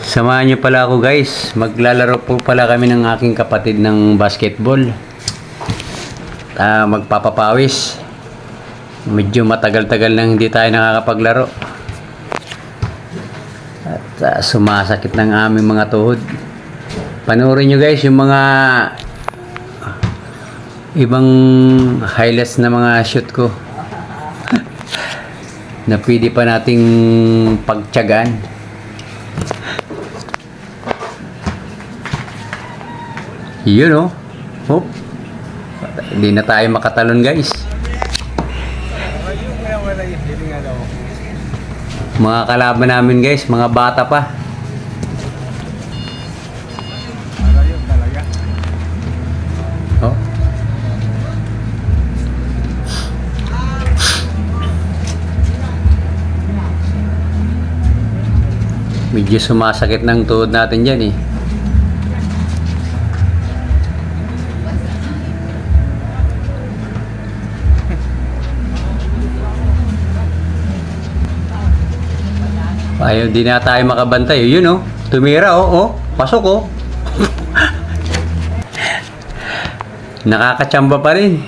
Samahan niyo pala ako guys. Maglalaro po pala kami ng aking kapatid ng basketball. Magpapapawis. Medyo matagal-tagal nang hindi tayo nakakapaglaro. At sumasakit ng aming mga tuhod. Panoorin nyo guys yung mga ibang highlights na mga shoot ko na pwede pa nating pagtiyagaan. Yun oh. Hindi na tayo makatalon guys. Mga kalaban namin guys, mga bata pa. Oh. Medyo sumasakit ng tuhod natin dyan eh. Ayaw, di na tayo makabantay. Yun oh, tumira oh, pasok oh. Nakakatsamba pa rin.